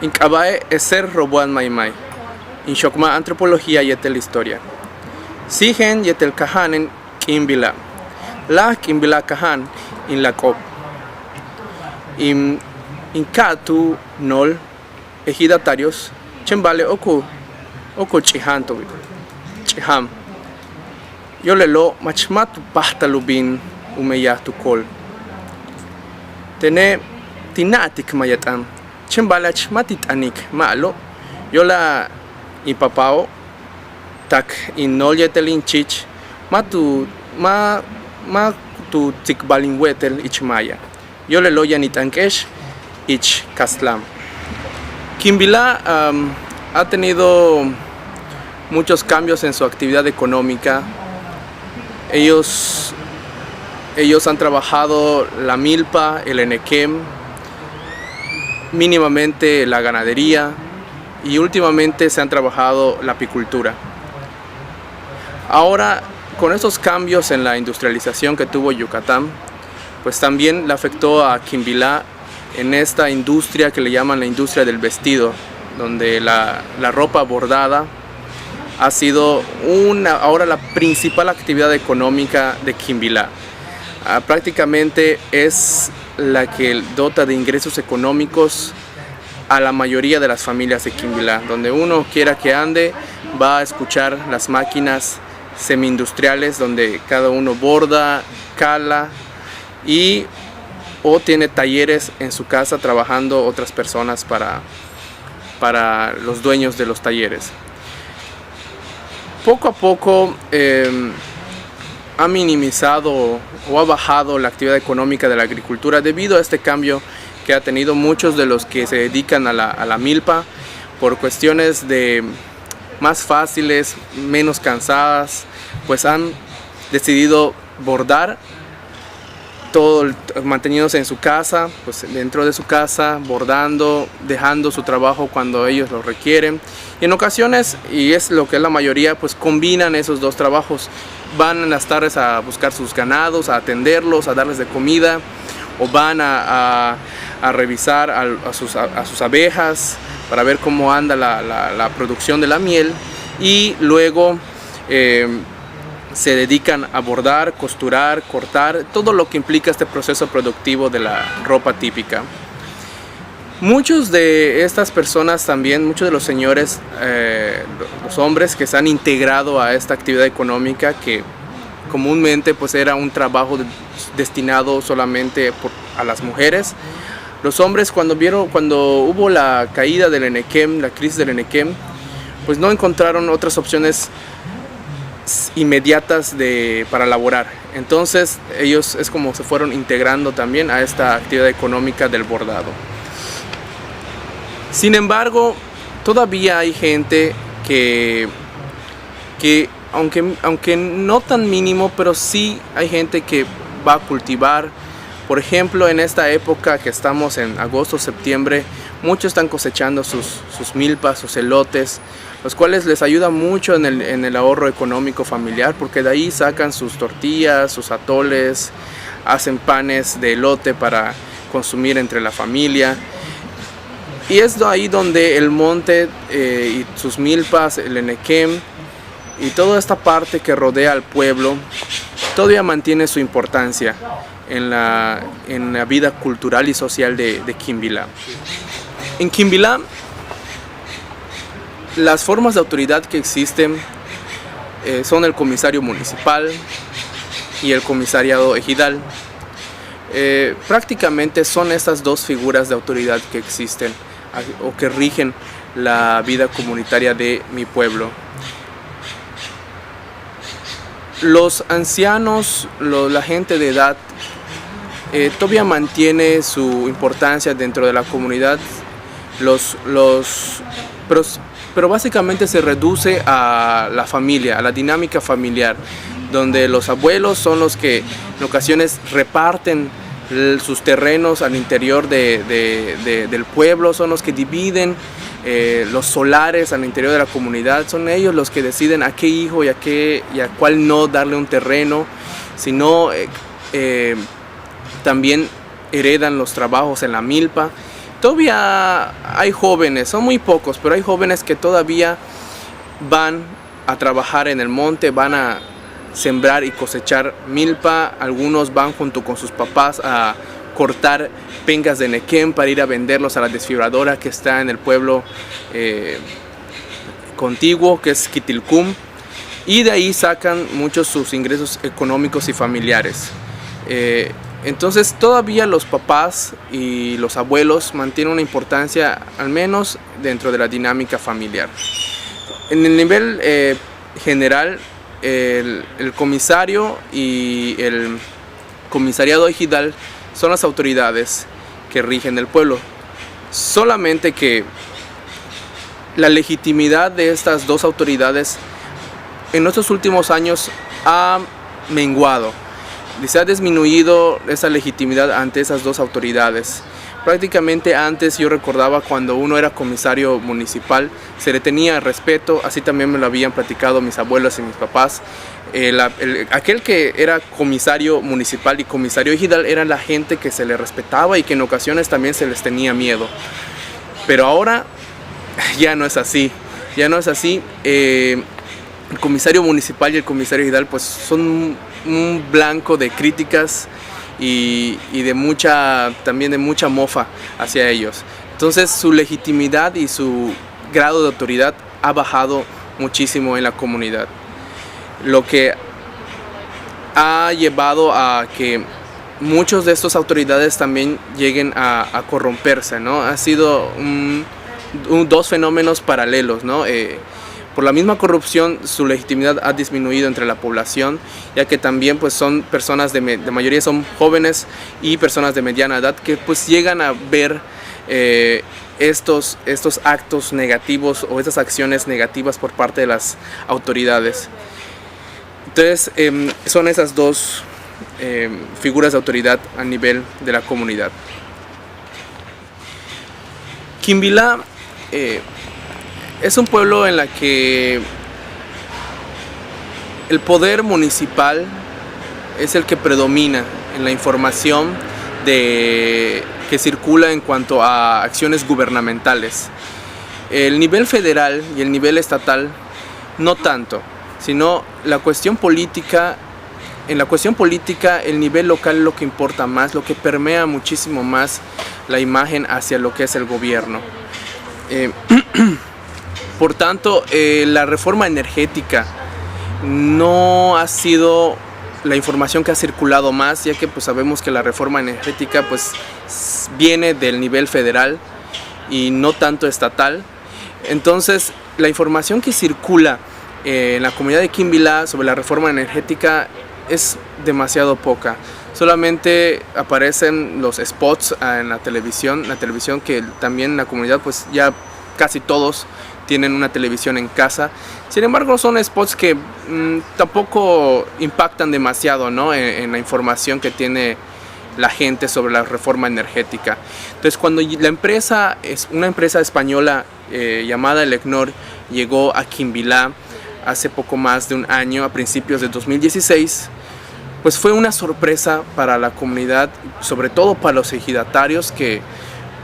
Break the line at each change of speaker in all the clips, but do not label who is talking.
Incabae eser robuan maimai. Inshokma antropología yetel historia. Sigen yetel kahanen kimbila. La kimbila kahan in la cop. Inkatu nol ejidatarios chembale oku chihanto chiham. Yo lelo machmatu pahtalubin umeyatu kol. Tene tinatik mayatam. Chembalach matitanik malo. Yo la ipapao tak inol yetelin chich matu tu tikbalinwetel ichmaya. Yo le loya nitankesh ich kastlam. Kimbila ha tenido muchos cambios en su actividad económica. Ellos han trabajado la milpa, el enequem, mínimamente la ganadería y últimamente se han trabajado la apicultura. Ahora, con estos cambios en la industrialización que tuvo Yucatán, pues también le afectó a Kimbila en esta industria que le llaman la industria del vestido, donde la ropa bordada ha sido ahora la principal actividad económica de Kimbila. Prácticamente es la que dota de ingresos económicos a la mayoría de las familias de Kimbila. Donde uno quiera que ande, va a escuchar las máquinas semi-industriales donde cada uno borda, cala o tiene talleres en su casa trabajando otras personas para los dueños de los talleres. Poco a poco ha minimizado o ha bajado la actividad económica de la agricultura debido a este cambio que ha tenido muchos de los que se dedican a la milpa por cuestiones más fáciles, menos cansadas, pues han decidido bordar todo manteniéndose en su casa, pues dentro de su casa, bordando, dejando su trabajo cuando ellos lo requieren. Y en ocasiones, y es lo que es la mayoría, pues combinan esos dos trabajos. Van en las tardes a buscar sus ganados, a atenderlos, a darles de comida, o van a revisar a sus abejas para ver cómo anda la producción de la miel, y luego se dedican a bordar, costurar, cortar, todo lo que implica este proceso productivo de la ropa típica. Muchos de estas personas también, muchos de los señores, los hombres que se han integrado a esta actividad económica que comúnmente pues era un trabajo destinado solamente a las mujeres. Los hombres cuando hubo la caída del enequem, la crisis del enequem, pues no encontraron otras opciones inmediatas para laborar. Entonces ellos es como se fueron integrando también a esta actividad económica del bordado. Sin embargo, todavía hay gente que aunque no tan mínimo, pero sí hay gente que va a cultivar. Por ejemplo, en esta época que estamos en agosto, septiembre, muchos están cosechando sus milpas, sus elotes, los cuales les ayuda mucho en el ahorro económico familiar, porque de ahí sacan sus tortillas, sus atoles, hacen panes de elote para consumir entre la familia. Y es ahí donde el monte y sus milpas, el enequem y toda esta parte que rodea al pueblo todavía mantiene su importancia en la vida cultural y social de Kimbila. En Kimbila, las formas de autoridad que existen son el comisario municipal y el comisariado ejidal. Prácticamente son estas dos figuras de autoridad que existen o que rigen la vida comunitaria de mi pueblo. Los ancianos, la gente de edad, todavía mantiene su importancia dentro de la comunidad, pero básicamente se reduce a la familia, a la dinámica familiar, donde los abuelos son los que en ocasiones reparten sus terrenos al interior del pueblo, son los que dividen los solares al interior de la comunidad, son ellos los que deciden a qué hijo y a cuál no darle un terreno, sino también heredan los trabajos en la milpa todavía hay jóvenes, son muy pocos, pero hay jóvenes que todavía van a trabajar en el monte, van a sembrar y cosechar milpa. Algunos van junto con sus papás a cortar pengas de nequén para ir a venderlos a la desfibradora que está en el pueblo contiguo, que es Quitilcum, y de ahí sacan muchos sus ingresos económicos y familiares. Entonces todavía los papás y los abuelos mantienen una importancia, al menos dentro de la dinámica familiar. En el nivel general, el comisario y el comisariado ejidal son las autoridades que rigen el pueblo. Solamente que la legitimidad de estas dos autoridades en estos últimos años ha menguado. Se ha disminuido esa legitimidad ante esas dos autoridades. Prácticamente antes, yo recordaba, cuando uno era comisario municipal, se le tenía respeto, así también me lo habían platicado mis abuelos y mis papás. Aquel que era comisario municipal y comisario ejidal era la gente que se le respetaba y que en ocasiones también se les tenía miedo. Pero ahora ya no es así, el comisario municipal y el comisario ejidal pues son un blanco de críticas y también de mucha mofa hacia ellos. Entonces su legitimidad y su grado de autoridad ha bajado muchísimo en la comunidad, lo que ha llevado a que muchos de estas autoridades también lleguen a corromperse, ¿no? Ha sido dos fenómenos paralelos, ¿no? Por la misma corrupción, su legitimidad ha disminuido entre la población, ya que también pues son personas de mayoría son jóvenes y personas de mediana edad que pues llegan a ver estos actos negativos o estas acciones negativas por parte de las autoridades. Entonces son esas dos figuras de autoridad a nivel de la comunidad. Quimbilá es un pueblo en la que el poder municipal es el que predomina en la información que circula en cuanto a acciones gubernamentales. El nivel federal y el nivel estatal no tanto, sino la cuestión política. En la cuestión política, el nivel local es lo que importa más, lo que permea muchísimo más la imagen hacia lo que es el gobierno. Por tanto, la reforma energética no ha sido la información que ha circulado más, ya que pues sabemos que la reforma energética pues viene del nivel federal y no tanto estatal. Entonces, la información que circula en la comunidad de Quimbilá sobre la reforma energética es demasiado poca. Solamente aparecen los spots en la televisión que también en la comunidad pues ya casi todos tienen una televisión en casa. Sin embargo, son spots que tampoco impactan demasiado, ¿no? en la información que tiene la gente sobre la reforma energética. Entonces, cuando una empresa española llamada Elecnor llegó a Quimbilá hace poco más de un año, a principios de 2016, pues fue una sorpresa para la comunidad, sobre todo para los ejidatarios que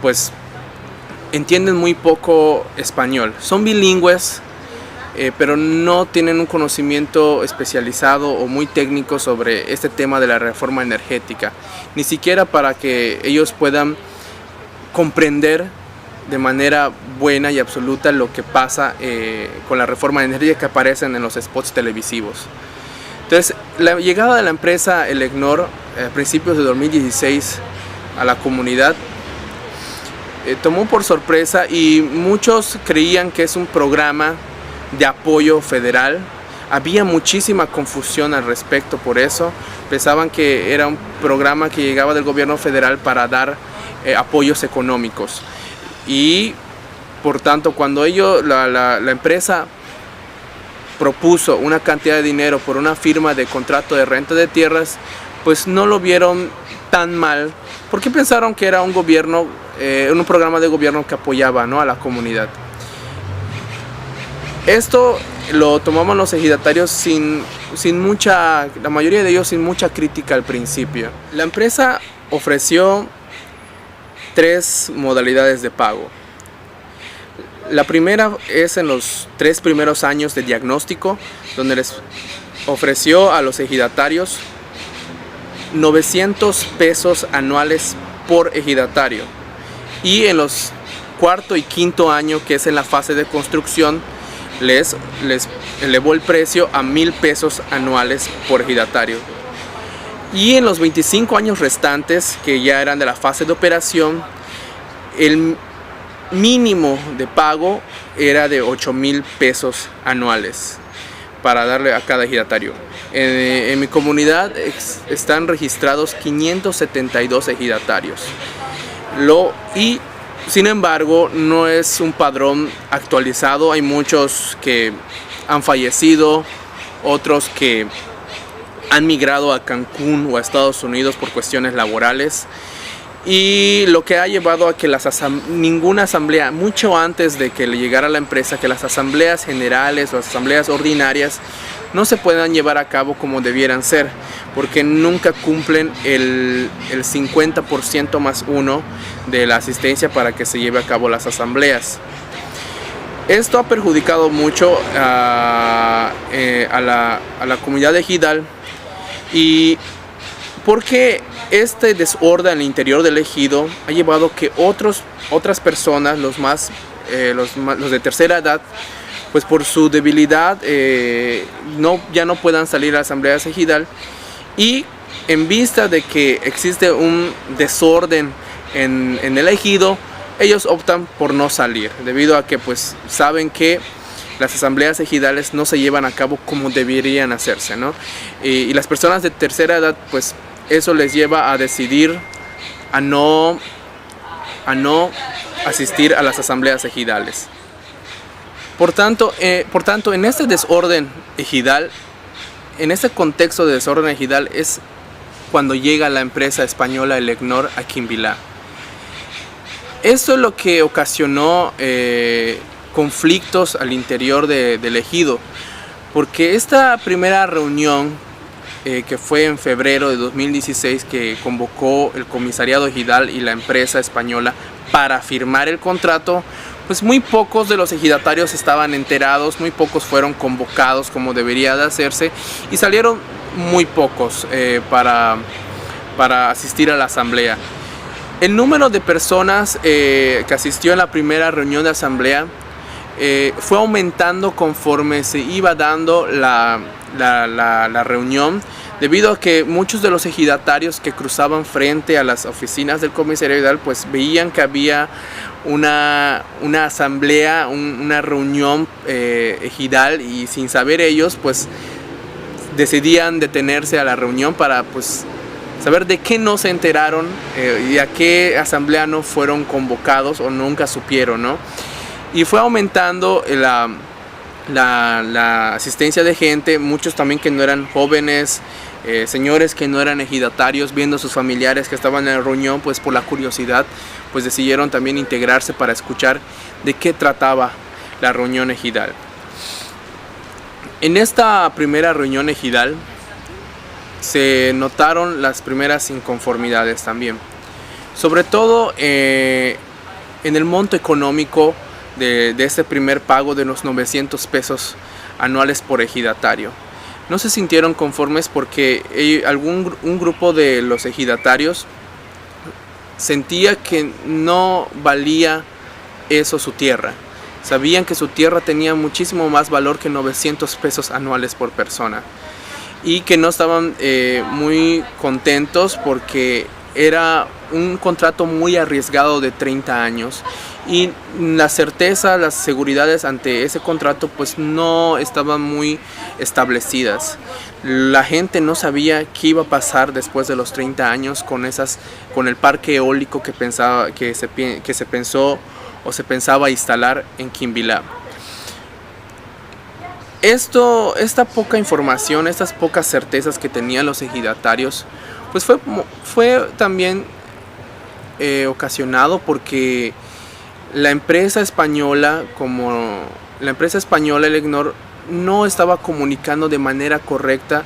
pues entienden muy poco español. Son bilingües, pero no tienen un conocimiento especializado o muy técnico sobre este tema de la reforma energética, ni siquiera para que ellos puedan comprender de manera buena y absoluta lo que pasa con la reforma energética que aparecen en los spots televisivos. Entonces, la llegada de la empresa Elecnor a principios de 2016 a la comunidad tomó por sorpresa, y muchos creían que es un programa de apoyo federal. Había muchísima confusión al respecto por eso. Pensaban que era un programa que llegaba del gobierno federal para dar apoyos económicos. Y por tanto, cuando la empresa propuso una cantidad de dinero por una firma de contrato de renta de tierras, pues no lo vieron tan mal, porque pensaron que era un programa de gobierno que apoyaba, ¿no?, a la comunidad. Esto lo tomaban los ejidatarios la mayoría de ellos sin mucha crítica al principio. La empresa ofreció tres modalidades de pago. La primera es en los 3 primeros años de diagnóstico, donde les ofreció a los ejidatarios 900 pesos anuales por ejidatario, y en los cuarto y quinto año, que es en la fase de construcción, les elevó el precio a 1,000 pesos anuales por ejidatario. Y en los 25 años restantes, que ya eran de la fase de operación, el mínimo de pago era de 8,000 pesos anuales para darle a cada ejidatario. En mi comunidad están registrados 572 ejidatarios. Y sin embargo, no es un padrón actualizado. Hay muchos que han fallecido, otros que han migrado a Cancún o a Estados Unidos por cuestiones laborales. Y lo que ha llevado a que ninguna asamblea, mucho antes de que le llegara a la empresa, que las asambleas generales o las asambleas ordinarias no se puedan llevar a cabo como debieran ser, porque nunca cumplen el 50% más 1 de la asistencia para que se lleve a cabo las asambleas. Esto ha perjudicado mucho a la comunidad de ejidal, y porque este desorden al interior del ejido ha llevado a que otras personas, los de tercera edad, pues por su debilidad ya no puedan salir a la asamblea ejidal, y en vista de que existe un desorden en el ejido, ellos optan por no salir, debido a que pues saben que las asambleas ejidales no se llevan a cabo como deberían hacerse, ¿no? Y las personas de tercera edad, pues eso les lleva a decidir a no asistir a las asambleas ejidales. Por tanto, en este desorden ejidal, en este contexto de desorden ejidal, es cuando llega la empresa española Elecnor a Quimbilá. Esto es lo que ocasionó conflictos al interior del ejido, porque esta primera reunión que fue en febrero de 2016, que convocó el comisariado ejidal y la empresa española para firmar el contrato, pues muy pocos de los ejidatarios estaban enterados, muy pocos fueron convocados como debería de hacerse, y salieron muy pocos para asistir a la asamblea. El número de personas que asistió en la primera reunión de asamblea fue aumentando conforme se iba dando la reunión, debido a que muchos de los ejidatarios que cruzaban frente a las oficinas del comisariado ejidal pues veían que había una asamblea, una reunión ejidal, y sin saber ellos pues decidían detenerse a la reunión para pues saber de qué no se enteraron y a qué asamblea no fueron convocados o nunca supieron, ¿no? Y fue aumentando la asistencia de gente, muchos también que no eran jóvenes, señores que no eran ejidatarios, viendo a sus familiares que estaban en la reunión, pues por la curiosidad, pues decidieron también integrarse para escuchar de qué trataba la reunión ejidal. En esta primera reunión ejidal se notaron las primeras inconformidades también, sobre todo en el monto económico de este primer pago de los 900 pesos anuales por ejidatario. No se sintieron conformes porque un grupo de los ejidatarios sentía que no valía eso su tierra. Sabían que su tierra tenía muchísimo más valor que 900 pesos anuales por persona, y que no estaban muy contentos porque era un contrato muy arriesgado de 30 años, y la certeza, las seguridades ante ese contrato pues no estaban muy establecidas. La gente no sabía qué iba a pasar después de los 30 años con el parque eólico que se pensó o se pensaba instalar en Quimbilá. Esta poca información, estas pocas certezas que tenían los ejidatarios, pues fue también ocasionado porque la empresa española Elecnor no estaba comunicando de manera correcta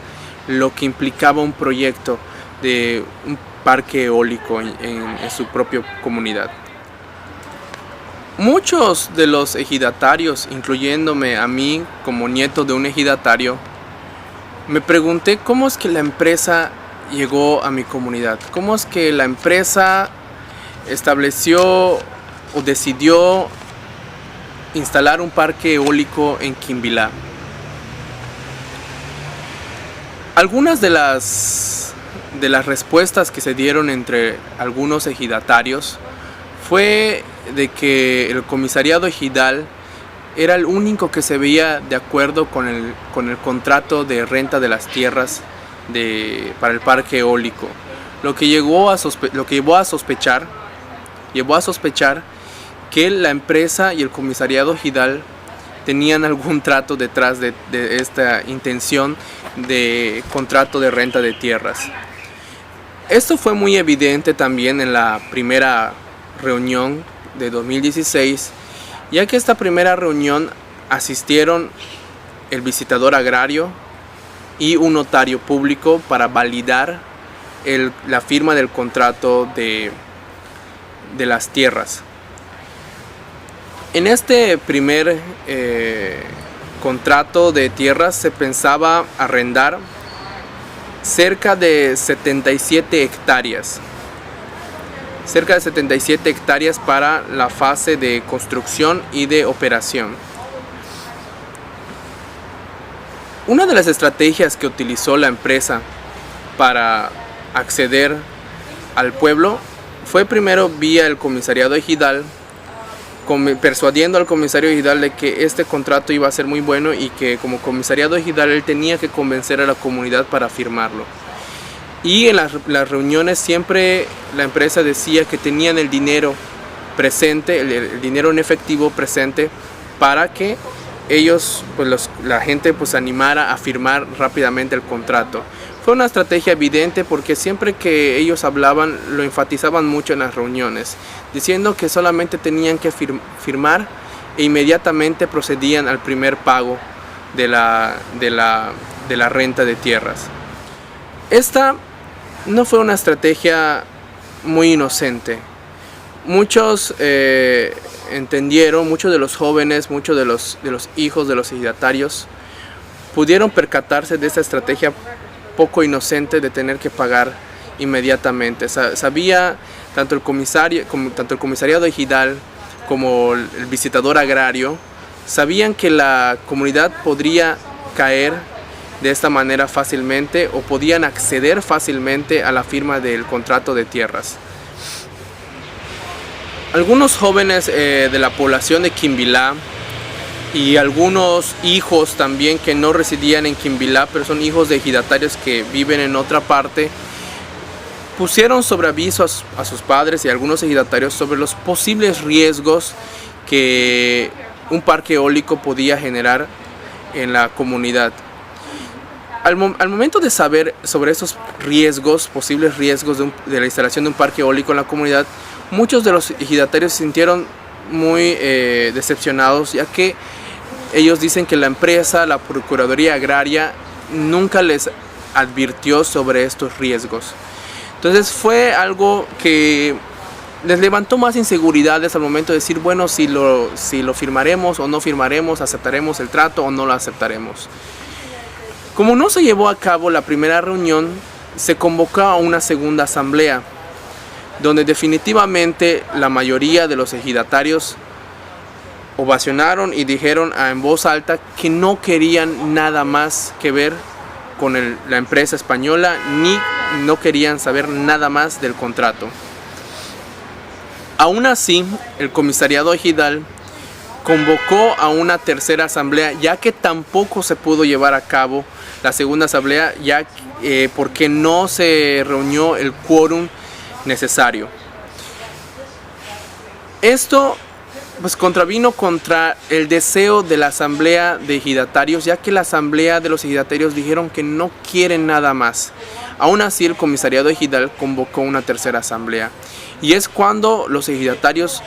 lo que implicaba un proyecto de parque eólico en su propia comunidad. Muchos de los ejidatarios, incluyéndome a mí como nieto de un ejidatario, me pregunté cómo es que la empresa llegó a mi comunidad, cómo es que la empresa estableció o decidió instalar un parque eólico en Quimbilá. Algunas de las respuestas que se dieron entre algunos ejidatarios fue de que el comisariado ejidal era el único que se veía de acuerdo con el contrato de renta de las tierras para el parque eólico, lo que llevó a sospechar que la empresa y el comisariado ejidal tenían algún trato detrás de esta intención de contrato de renta de tierras. Esto fue muy evidente también en la primera reunión de 2016, ya que esta primera reunión asistieron el visitador agrario y un notario público para validar la firma del contrato de las tierras. En este primer contrato de tierras se pensaba arrendar cerca de 77 hectáreas. Cerca de 77 hectáreas para la fase de construcción y de operación. Una de las estrategias que utilizó la empresa para acceder al pueblo fue primero vía el comisariado ejidal, persuadiendo al comisario ejidal de que este contrato iba a ser muy bueno y que como comisariado ejidal él tenía que convencer a la comunidad para firmarlo. Y en las reuniones siempre la empresa decía que tenían el dinero presente, el dinero en efectivo presente, para que ellos, pues la gente pues animara a firmar rápidamente el contrato. Fue una estrategia evidente porque siempre que ellos hablaban lo enfatizaban mucho en las reuniones, diciendo que solamente tenían que firmar e inmediatamente procedían al primer pago de la renta de tierras. Esta no fue una estrategia muy inocente. Muchos entendieron, muchos de los jóvenes, muchos de los hijos de los ejidatarios pudieron percatarse de esta estrategia poco inocente de tener que pagar inmediatamente. Sabía tanto el comisariado ejidal como el visitador agrario, sabían que la comunidad podría caer de esta manera fácilmente o podían acceder fácilmente a la firma del contrato de tierras. Algunos jóvenes de la población de Quimbilá y algunos hijos también que no residían en Quimbilá, pero son hijos de ejidatarios que viven en otra parte, pusieron sobre aviso a sus padres y a algunos ejidatarios sobre los posibles riesgos que un parque eólico podía generar en la comunidad. Al momento de saber sobre estos riesgos, posibles riesgos de la instalación de un parque eólico en la comunidad, muchos de los ejidatarios se sintieron muy decepcionados, ya que ellos dicen que la empresa, la Procuraduría Agraria, nunca les advirtió sobre estos riesgos. Entonces fue algo que les levantó más inseguridades al momento de decir, bueno, si lo firmaremos o no firmaremos, aceptaremos el trato o no lo aceptaremos. Como no se llevó a cabo la primera reunión, se convocó a una segunda asamblea, donde definitivamente la mayoría de los ejidatarios ovacionaron y dijeron en voz alta que no querían nada más que ver con la empresa española, ni no querían saber nada más del contrato. Aún así, el comisariado ejidal convocó a una tercera asamblea, ya que tampoco se pudo llevar a cabo la segunda asamblea, porque no se reunió el quórum necesario. Esto pues contravino contra el deseo de la asamblea de ejidatarios, ya que la asamblea de los ejidatarios dijeron que no quieren nada más. Aún así, el comisariado ejidal convocó una tercera asamblea, y es cuando los ejidatarios,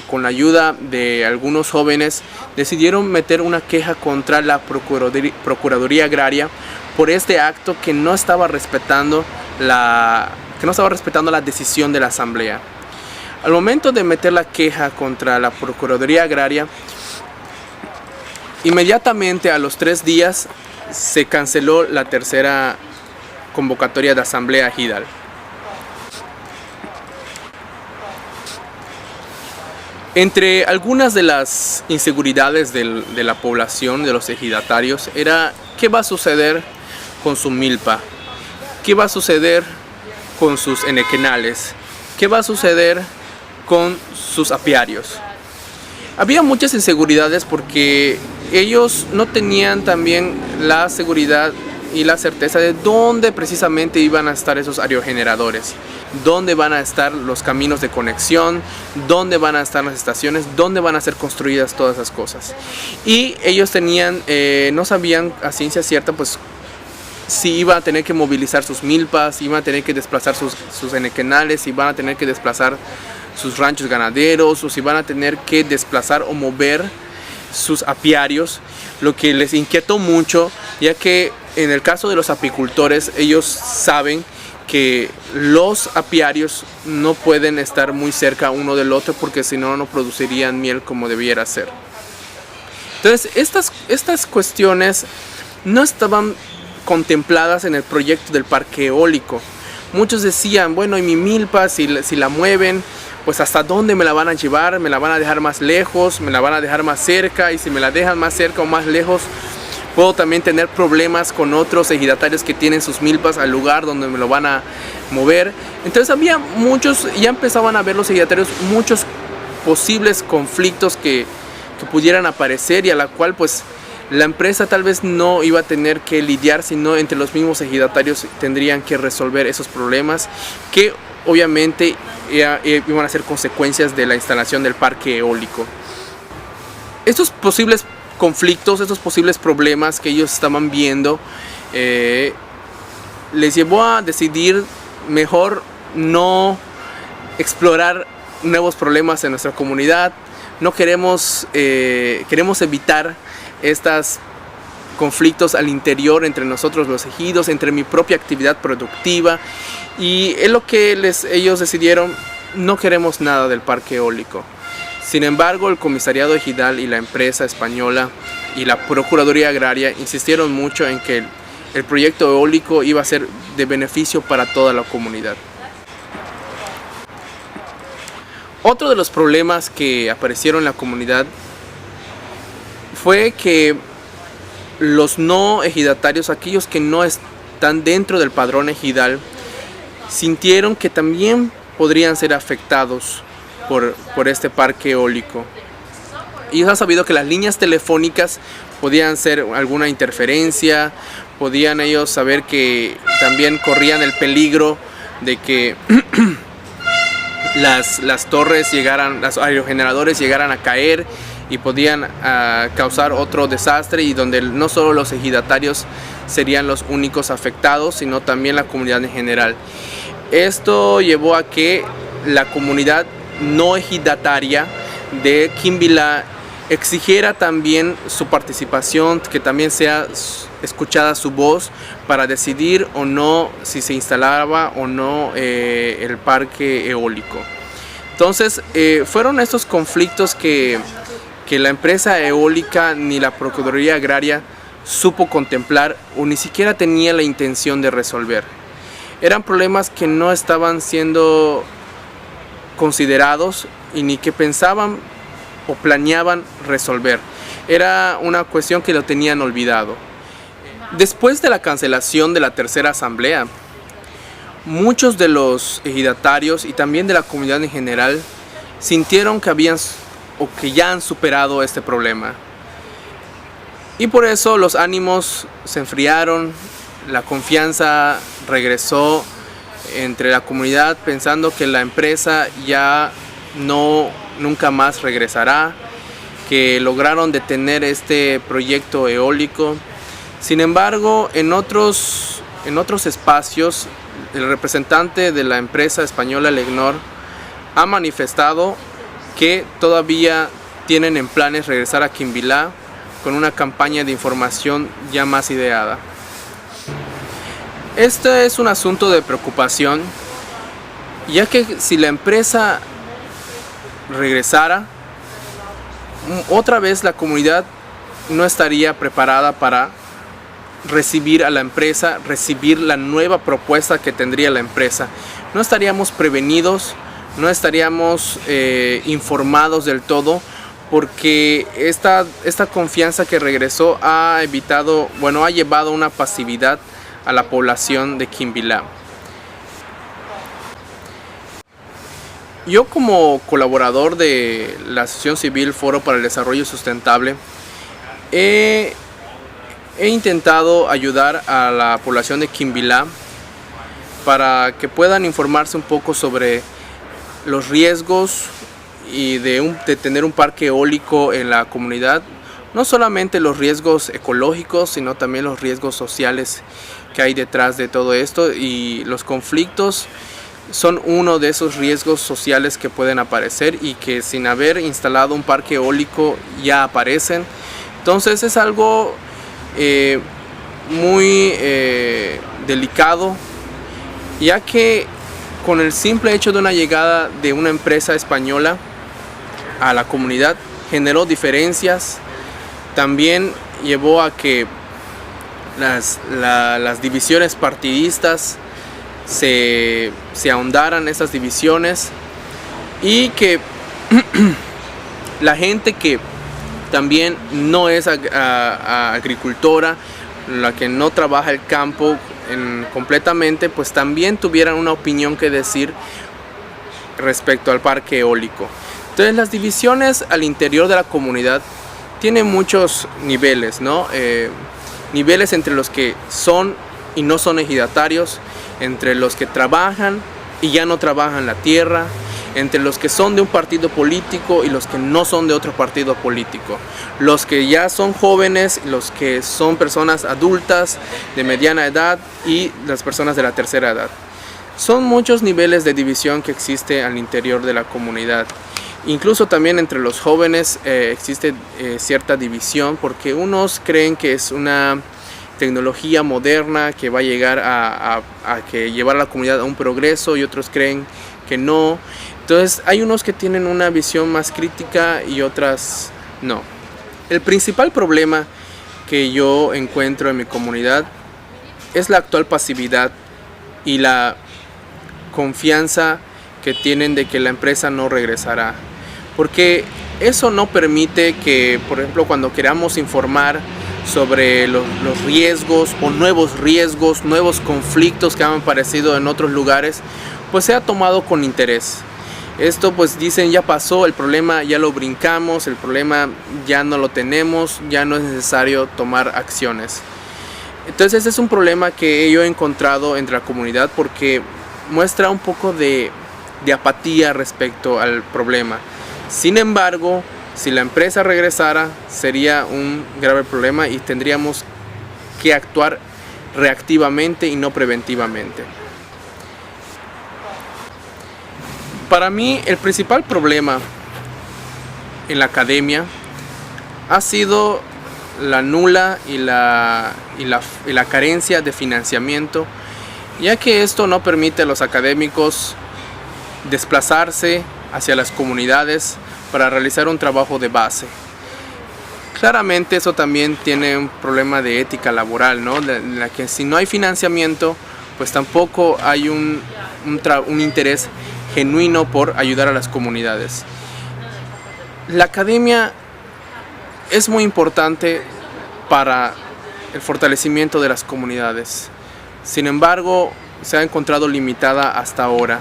con la ayuda de algunos jóvenes, decidieron meter una queja contra la Procuraduría Agraria por este acto que no estaba respetando que no estaba respetando la decisión de la asamblea. Al momento de meter la queja contra la Procuraduría Agraria, inmediatamente a los 3 días se canceló la tercera convocatoria de asamblea ejidal. Entre algunas de las inseguridades de la población, de los ejidatarios, era qué va a suceder con su milpa, qué va a suceder con sus enequenales, qué va a suceder con sus apiarios. Había muchas inseguridades porque ellos no tenían también la seguridad y la certeza de dónde precisamente iban a estar esos aerogeneradores, dónde van a estar los caminos de conexión, dónde van a estar las estaciones, dónde van a ser construidas todas esas cosas. Y ellos no sabían a ciencia cierta pues si iban a tener que movilizar sus milpas, si iban a tener que desplazar sus enequenales, si iban a tener que desplazar sus ranchos ganaderos, o si van a tener que desplazar o mover sus apiarios, lo que les inquietó mucho, ya que en el caso de los apicultores, ellos saben que los apiarios no pueden estar muy cerca uno del otro porque si no, no producirían miel como debiera ser. Entonces, estas cuestiones no estaban contempladas en el proyecto del parque eólico. Muchos decían, bueno, y mi milpa, si la mueven, pues hasta dónde me la van a llevar, me la van a dejar más lejos, me la van a dejar más cerca, y si me la dejan más cerca o más lejos, puedo también tener problemas con otros ejidatarios que tienen sus milpas al lugar donde me lo van a mover. Entonces había ya empezaban a ver los ejidatarios muchos posibles conflictos que pudieran aparecer y a la cual pues la empresa tal vez no iba a tener que lidiar, sino entre los mismos ejidatarios tendrían que resolver esos problemas que obviamente iban a ser consecuencias de la instalación del parque eólico. Estos posibles conflictos, estos posibles problemas que ellos estaban viendo, les llevó a decidir mejor no explorar nuevos problemas en nuestra comunidad. No queremos evitar estos conflictos al interior entre nosotros los ejidos, entre mi propia actividad productiva, y es lo que ellos decidieron. No queremos nada del parque eólico. Sin embargo, el comisariado ejidal y la empresa española y la Procuraduría Agraria insistieron mucho en que el proyecto eólico iba a ser de beneficio para toda la comunidad. Otro de los problemas que aparecieron en la comunidad fue que los no ejidatarios, aquellos que no están dentro del padrón ejidal, sintieron que también podrían ser afectados por este parque eólico. Y se ha sabido que las líneas telefónicas podían ser alguna interferencia, podían ellos saber que también corrían el peligro de que las torres los aerogeneradores llegaran a caer y podían causar otro desastre, y donde no solo los ejidatarios serían los únicos afectados, sino también la comunidad en general. Esto llevó a que la comunidad no ejidataria de Quimbilá exigiera también su participación, que también sea escuchada su voz para decidir o no si se instalaba o no el parque eólico. Entonces fueron estos conflictos que la empresa eólica ni la Procuraduría Agraria supo contemplar o ni siquiera tenía la intención de resolver. Eran problemas que no estaban siendo considerados y ni que pensaban o planeaban resolver. Era una cuestión que lo tenían olvidado. Después de la cancelación de la tercera asamblea, muchos de los ejidatarios y también de la comunidad en general sintieron que ya han superado este problema. Y por eso los ánimos se enfriaron, la confianza regresó entre la comunidad, pensando que la empresa ya nunca más regresará, que lograron detener este proyecto eólico. Sin embargo, en otros espacios, el representante de la empresa española Legnor ha manifestado que todavía tienen en planes regresar a Quimbilá con una campaña de información ya más ideada. Este es un asunto de preocupación, ya que si la empresa regresara, otra vez la comunidad no estaría preparada para recibir a la empresa, recibir la nueva propuesta que tendría la empresa. No estaríamos prevenidos, no estaríamos informados del todo, porque esta confianza que regresó ha llevado una pasividad a la población de Quimbilá. Yo, como colaborador de la Asociación Civil Foro para el Desarrollo Sustentable, he intentado ayudar a la población de Quimbilá para que puedan informarse un poco sobre los riesgos y de tener un parque eólico en la comunidad. No solamente los riesgos ecológicos, sino también los riesgos sociales que hay detrás de todo esto, y los conflictos son uno de esos riesgos sociales que pueden aparecer y que sin haber instalado un parque eólico ya aparecen. Entonces es algo muy delicado, ya que con el simple hecho de una llegada de una empresa española a la comunidad generó diferencias, también llevó a que las divisiones partidistas se ahondaran, esas divisiones, y que la gente que también no es agricultora, la que no trabaja el campo completamente, pues también tuvieran una opinión que decir respecto al parque eólico. Entonces las divisiones al interior de la comunidad tienen muchos niveles, ¿no? Niveles entre los que son y no son ejidatarios, entre los que trabajan y ya no trabajan la tierra, entre los que son de un partido político y los que no son de otro partido político, los que ya son jóvenes, los que son personas adultas de mediana edad y las personas de la tercera edad. Son muchos niveles de división que existe al interior de la comunidad. Incluso también entre los jóvenes existe cierta división, porque unos creen que es una tecnología moderna que va a llegar a llevar a la comunidad a un progreso, y otros creen que no. Entonces hay unos que tienen una visión más crítica y otras no. El principal problema que yo encuentro en mi comunidad es la actual pasividad y la confianza que tienen de que la empresa no regresará, porque eso no permite que, por ejemplo, cuando queramos informar sobre los riesgos o nuevos riesgos, nuevos conflictos que han aparecido en otros lugares, pues sea tomado con interés. Esto, pues dicen, ya pasó, el problema ya lo brincamos, el problema ya no lo tenemos, ya no es necesario tomar acciones. Entonces ese es un problema que yo he encontrado entre la comunidad, porque muestra un poco de apatía respecto al problema. Sin embargo, si la empresa regresara, sería un grave problema y tendríamos que actuar reactivamente y no preventivamente. Para mí, el principal problema en la academia ha sido la nula y la carencia de financiamiento, ya que esto no permite a los académicos desplazarse hacia las comunidades para realizar un trabajo de base. Claramente eso también tiene un problema de ética laboral, ¿no? En la que si no hay financiamiento, pues tampoco hay un interés genuino por ayudar a las comunidades. La academia es muy importante para el fortalecimiento de las comunidades. Sin embargo, se ha encontrado limitada hasta ahora,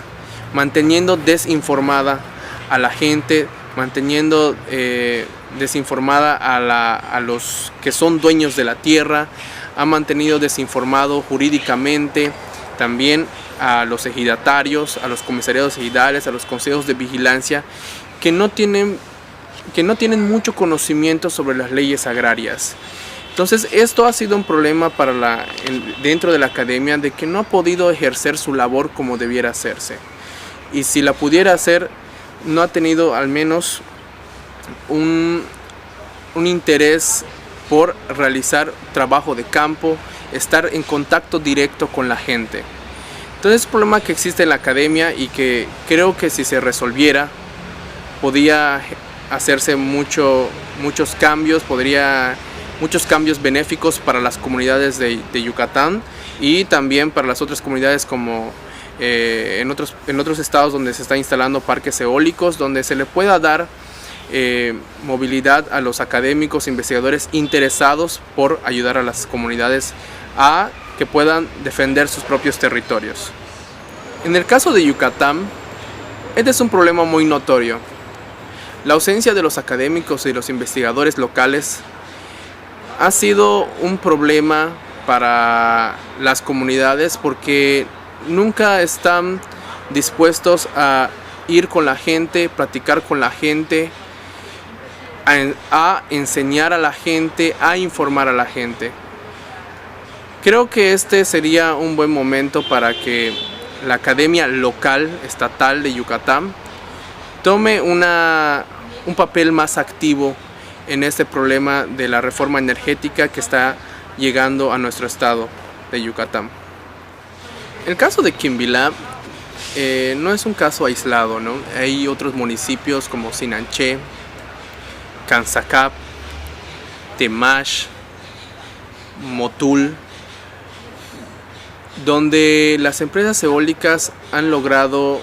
manteniendo desinformada a la gente, manteniendo desinformada a los que son dueños de la tierra, ha mantenido desinformado jurídicamente también a los ejidatarios, a los comisariados ejidales, a los consejos de vigilancia, que no tienen mucho conocimiento sobre las leyes agrarias. Entonces esto ha sido un problema dentro de la academia, de que no ha podido ejercer su labor como debiera hacerse. Y si la pudiera hacer, no ha tenido al menos un interés por realizar trabajo de campo, estar en contacto directo con la gente. Entonces es un problema que existe en la academia y que creo que si se resolviera podría hacerse muchos cambios, muchos cambios benéficos para las comunidades de Yucatán y también para las otras comunidades como en otros estados donde se está instalando parques eólicos, donde se le pueda dar movilidad a los académicos, investigadores interesados por ayudar a las comunidades a que puedan defender sus propios territorios. En el caso de Yucatán, este es un problema muy notorio. La ausencia de los académicos y los investigadores locales ha sido un problema para las comunidades porque nunca están dispuestos a ir con la gente, platicar con la gente, a enseñar a la gente, a informar a la gente. Creo que este sería un buen momento para que la academia local, estatal de Yucatán, tome un papel más activo en este problema de la reforma energética que está llegando a nuestro estado de Yucatán. El caso de Quimbilá no es un caso aislado, ¿no? Hay otros municipios como Sinanché, Cansacap, Temash, Motul, donde las empresas eólicas han logrado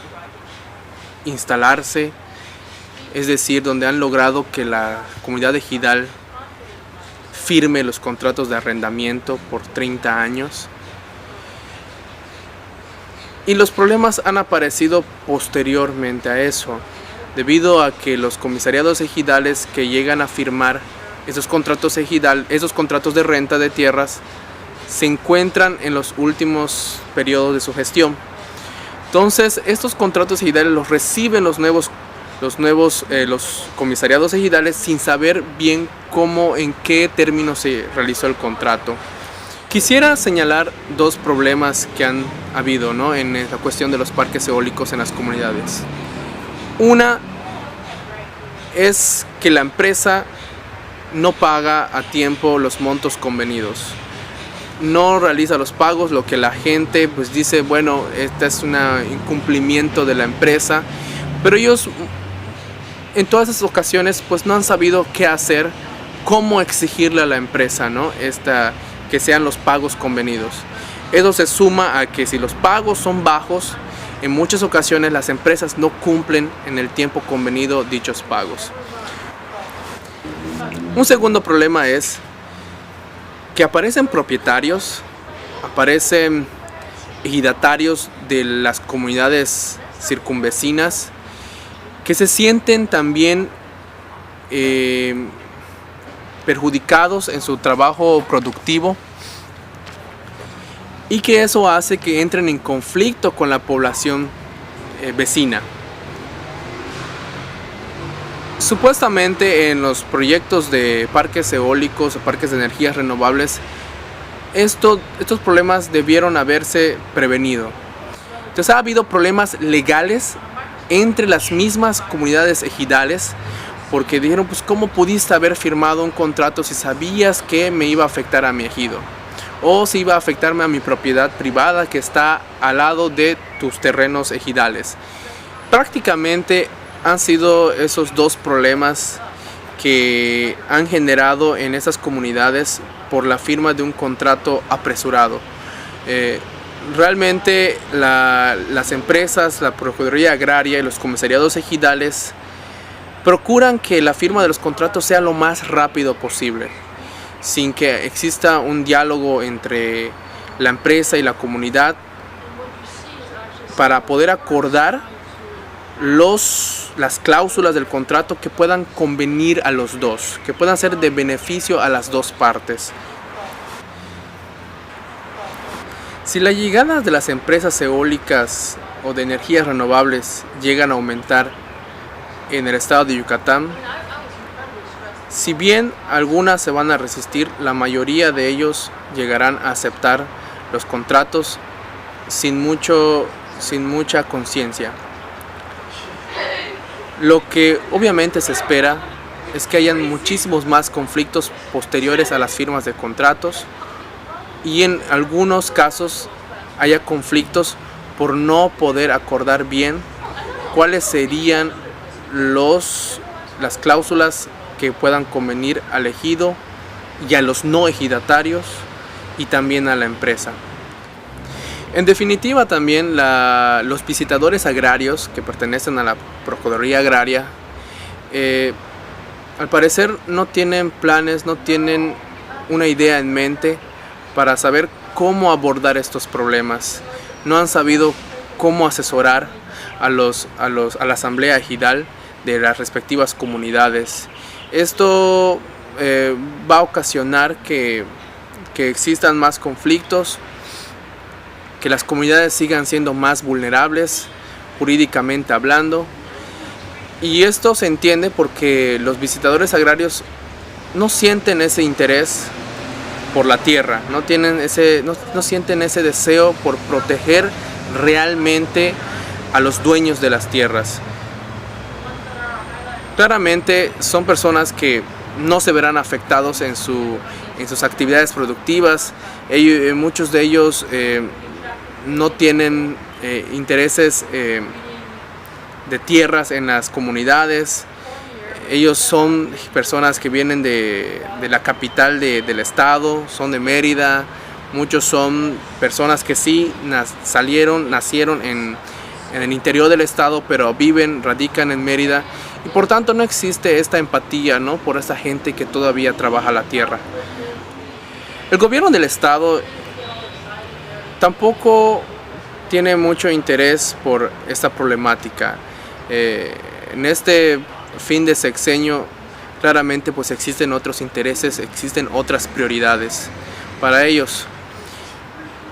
instalarse, es decir, donde han logrado que la comunidad ejidal firme los contratos de arrendamiento por 30 años. Y los problemas han aparecido posteriormente a eso, debido a que los comisariados ejidales que llegan a firmar esos contratos de renta de tierras se encuentran en los últimos periodos de su gestión. Entonces, estos contratos ejidales los reciben los comisariados ejidales sin saber bien cómo, en qué términos se realizó el contrato. Quisiera señalar dos problemas que han habido, ¿no?, en la cuestión de los parques eólicos en las comunidades. Una es que la empresa no paga a tiempo los montos convenidos. No realiza los pagos, lo que la gente pues dice, bueno, este es un incumplimiento de la empresa, pero ellos en todas esas ocasiones pues no han sabido qué hacer, cómo exigirle a la empresa, ¿no?, que sean los pagos convenidos. Eso se suma a que si los pagos son bajos, en muchas ocasiones las empresas no cumplen en el tiempo convenido dichos pagos. Un segundo problema es que aparecen propietarios, aparecen ejidatarios de las comunidades circunvecinas que se sienten también perjudicados en su trabajo productivo y que eso hace que entren en conflicto con la población vecina. Supuestamente en los proyectos de parques eólicos o parques de energías renovables, estos problemas debieron haberse prevenido. Entonces ha habido problemas legales entre las mismas comunidades ejidales porque dijeron, pues ¿cómo pudiste haber firmado un contrato si sabías que me iba a afectar a mi ejido? O si iba a afectarme a mi propiedad privada que está al lado de tus terrenos ejidales. Prácticamente han sido esos dos problemas que han generado en esas comunidades por la firma de un contrato apresurado. Realmente las empresas, la Procuraduría Agraria y los comisariados ejidales procuran que la firma de los contratos sea lo más rápido posible, sin que exista un diálogo entre la empresa y la comunidad para poder acordar las cláusulas del contrato que puedan convenir a los dos, que puedan ser de beneficio a las dos partes. Si la llegada de las empresas eólicas o de energías renovables llegan a aumentar en el estado de Yucatán, si bien algunas se van a resistir, la mayoría de ellos llegarán a aceptar los contratos sin mucha conciencia. Lo que obviamente se espera es que hayan muchísimos más conflictos posteriores a las firmas de contratos y en algunos casos haya conflictos por no poder acordar bien cuáles serían las cláusulas que puedan convenir al ejido y a los no ejidatarios y también a la empresa. En definitiva, también los visitadores agrarios que pertenecen a la Procuraduría Agraria al parecer no tienen planes, no tienen una idea en mente para saber cómo abordar estos problemas. No han sabido cómo asesorar a la asamblea ejidal de las respectivas comunidades. Esto va a ocasionar que existan más conflictos, que las comunidades sigan siendo más vulnerables jurídicamente hablando. Y esto se entiende porque los visitadores agrarios no sienten ese interés por la tierra, no sienten ese deseo por proteger realmente a los dueños de las tierras. Claramente son personas que no se verán afectados en sus actividades productivas. Muchos de ellos no tienen intereses de tierras en las comunidades. Ellos son personas que vienen de la capital del estado, son de Mérida. Muchos son personas que sí nacieron en el interior del estado, pero radican en Mérida, y por tanto no existe esta empatía, ¿no?, por esta gente que todavía trabaja la tierra. El gobierno del estado tampoco tiene mucho interés por esta problemática. En este fin de sexenio claramente pues existen otros intereses, existen otras prioridades para ellos.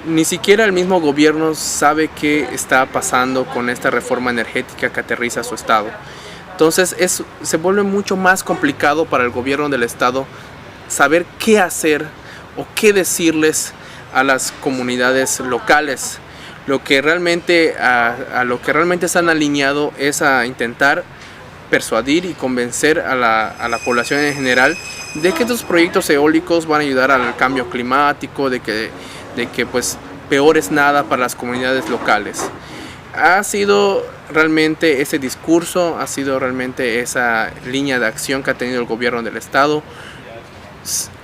Ni siquiera el mismo gobierno sabe qué está pasando con esta reforma energética que aterriza a su estado. Entonces se vuelve mucho más complicado para el gobierno del estado saber qué hacer o qué decirles a las comunidades locales. A lo que realmente están alineados es a intentar persuadir y convencer a la población en general de que estos proyectos eólicos van a ayudar al cambio climático, de que pues peor es nada para las comunidades locales. Ha sido realmente ese discurso, ha sido realmente esa línea de acción que ha tenido el gobierno del estado,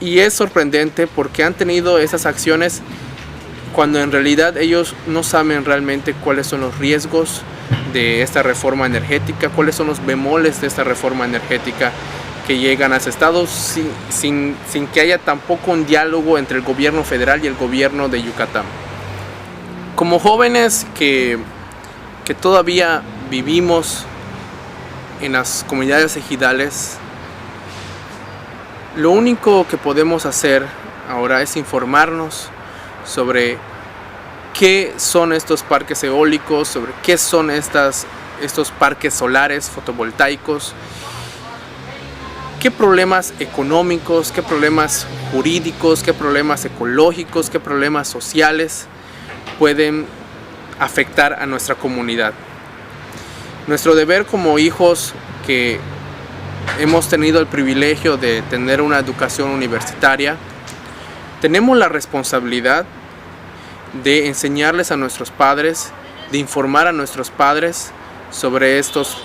y es sorprendente porque han tenido esas acciones cuando en realidad ellos no saben realmente cuáles son los riesgos de esta reforma energética, cuáles son los bemoles de esta reforma energética que llegan a ese estado sin que haya tampoco un diálogo entre el gobierno federal y el gobierno de Yucatán. Como jóvenes que todavía vivimos en las comunidades ejidales, lo único que podemos hacer ahora es informarnos sobre qué son estos parques eólicos, sobre qué son estos parques solares fotovoltaicos, qué problemas económicos, qué problemas jurídicos, qué problemas ecológicos, qué problemas sociales pueden afectar a nuestra comunidad. Nuestro deber como hijos que hemos tenido el privilegio de tener una educación universitaria, tenemos la responsabilidad de enseñarles a nuestros padres, de informar a nuestros padres sobre estos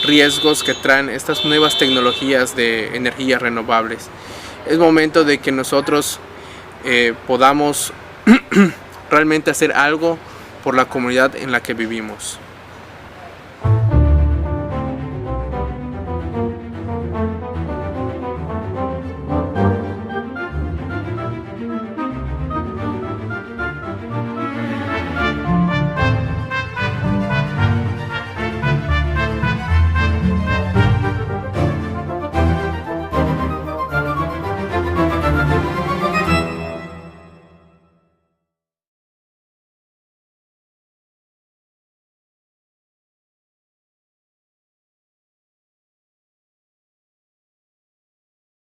riesgos que traen estas nuevas tecnologías de energías renovables. Es momento de que nosotros podamos realmente hacer algo por la comunidad en la que vivimos.